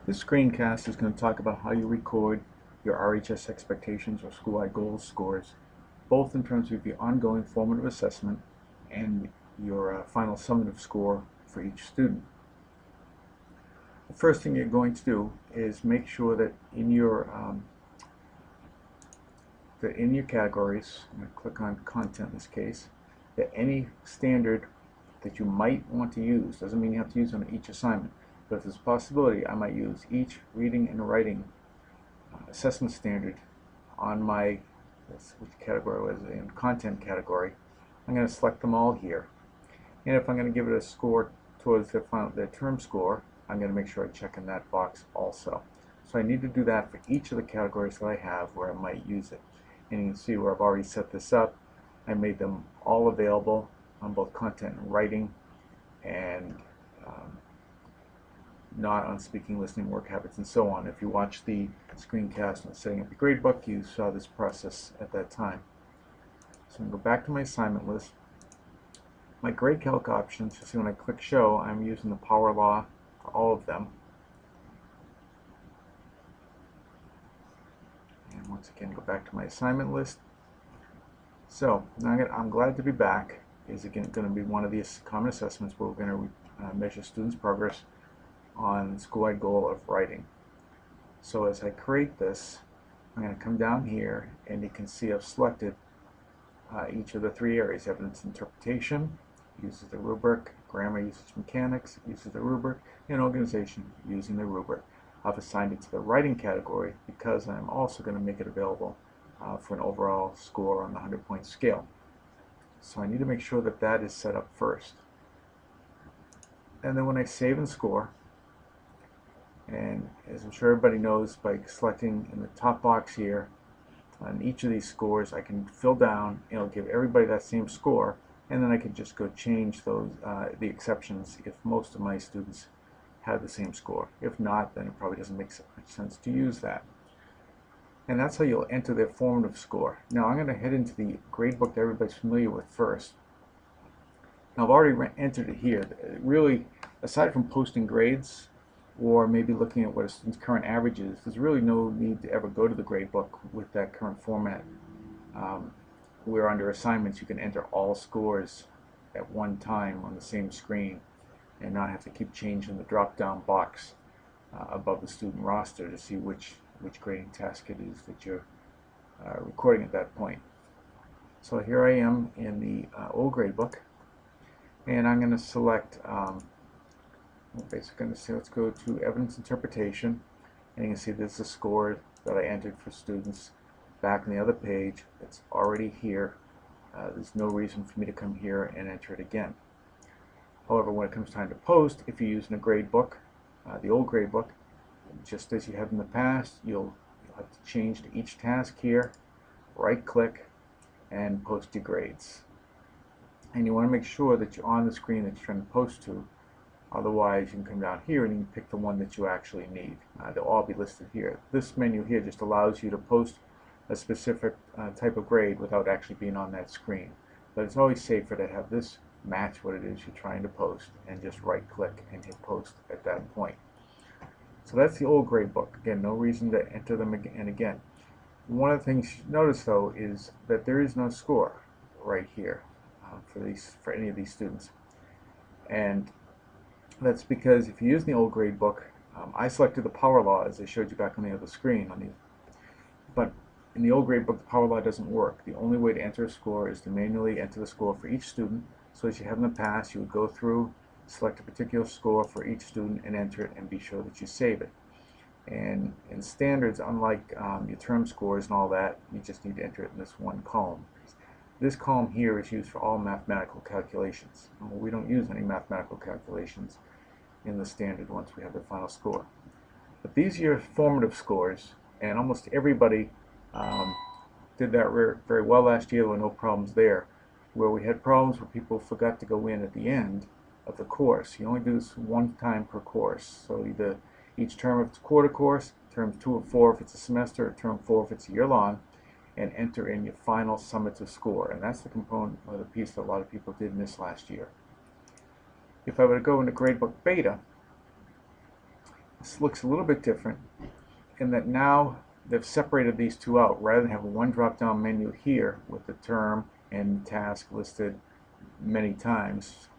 This screencast is going to talk about how you record your RHS expectations or school-wide goals scores, both in terms of your ongoing formative assessment and your final summative score for each student. The first thing you're going to do is make sure that in your categories, I'm going to click on content in this case, that any standard that you might want to use, doesn't mean you have to use on each assignment, but if there's a possibility, I might use each reading and writing assessment standard on my, which category was it in, content category. I'm going to select them all here. And if I'm going to give it a score towards their term score, I'm going to make sure I check in that box also. So I need to do that for each of the categories that I have where I might use it. And you can see where I've already set this up. I made them all available on both content and writing, and not on speaking, listening, work habits, and so on. If you watch the screencast on setting up the gradebook, you saw this process at that time. So I'm going to go back to my assignment list. My grade calc options, you see when I click show, I'm using the power law for all of them. And once again, go back to my assignment list. So now I'm glad to be back. Is again going to be one of these common assessments where we're going to measure students' progress on school-wide goal of writing. So as I create this, I'm going to come down here, and you can see I've selected each of the three areas. Evidence interpretation uses the rubric, grammar usage mechanics uses the rubric, and organization using the rubric. I've assigned it to the writing category because I'm also going to make it available for an overall score on the 100-point scale. So I need to make sure that that is set up first. And then when I save and score, and as I'm sure everybody knows, by selecting in the top box here on each of these scores, I can fill down, and it'll give everybody that same score, and then I can just go change those the exceptions if most of my students have the same score. If not, then it probably doesn't make much sense to use that. And that's how you'll enter their formative score. Now I'm going to head into the gradebook that everybody's familiar with first. Now I've already entered it here. Really, aside from posting grades or maybe looking at what a student's current average is, there's really no need to ever go to the gradebook with that current format. Where under assignments you can enter all scores at one time on the same screen and not have to keep changing the drop-down box above the student roster to see which grading task it is that you're recording at that point. So here I am in the old gradebook, and I'm going to select, basically going to say, let's go to evidence interpretation, and you can see this is the score that I entered for students back on the other page. It's already here. There's no reason for me to come here and enter it again. However, when it comes time to post, if you're using a gradebook, the old gradebook, just as you have in the past, you'll have to change to each task here, right click, and post your grades. And you want to make sure that you're on the screen that you're trying to post to. Otherwise, you can come down here and you can pick the one that you actually need. They'll all be listed here. This menu here just allows you to post a specific type of grade without actually being on that screen. But it's always safer to have this match what it is you're trying to post and just right click and hit post at that point. So that's the old gradebook. Again, no reason to enter them again and again. One of the things you notice though is that there is no score right here for any of these students, and that's because if you use the old gradebook, I selected the power law as I showed you back on the other screen but in the old gradebook the power law doesn't work. The only way to enter a score is to manually enter the score for each student. So as you have in the past, you would go through, select a particular score for each student and enter it, and be sure that you save it. And in standards, unlike your term scores and all that, you just need to enter it in this one column. This column here is used for all mathematical calculations. We don't use any mathematical calculations in the standard once we have the final score. But these are your formative scores, and almost everybody did that very well last year. There were no problems there. Where we had problems where people forgot to go in at the end of the course. You only do this one time per course. So either each term if it's a quarter course, term 2 of 4 if it's a semester, or term 4 if it's a year long, and enter in your final summative score. And that's the component or the piece that a lot of people did miss last year. If I were to go into gradebook beta, This looks a little bit different in that now they've separated these two out. Rather than having one drop-down menu here with the term and task listed many times,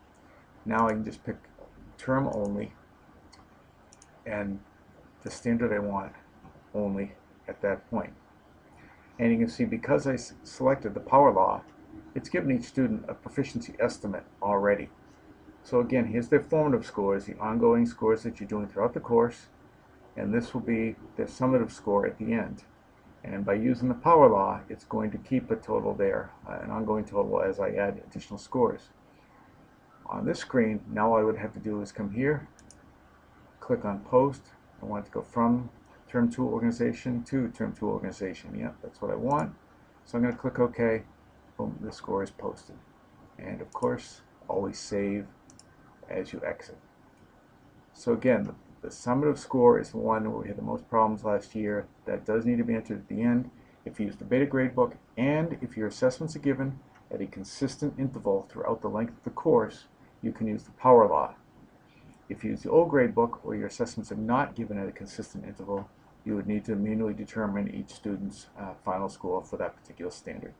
now I can just pick term only and the standard I want only at that point. And you can see, because I selected the power law, it's given each student a proficiency estimate already. So again, here's their formative scores, the ongoing scores that you're doing throughout the course, and this will be their summative score at the end. And by using the power law, it's going to keep a total there, an ongoing total, as I add additional scores. On this screen, now all I would have to do is come here, click on post. I want it to go from Term 2 organization to Term 2 organization. Yep, that's what I want. So I'm going to click OK. Boom, the score is posted. And of course, always save as you exit. So again, the summative score is the one where we had the most problems last year. That does need to be entered at the end. If you use the beta gradebook, and if your assessments are given at a consistent interval throughout the length of the course, you can use the power law. If you use the old gradebook, or your assessments are not given at a consistent interval, you would need to manually determine each student's final score for that particular standard.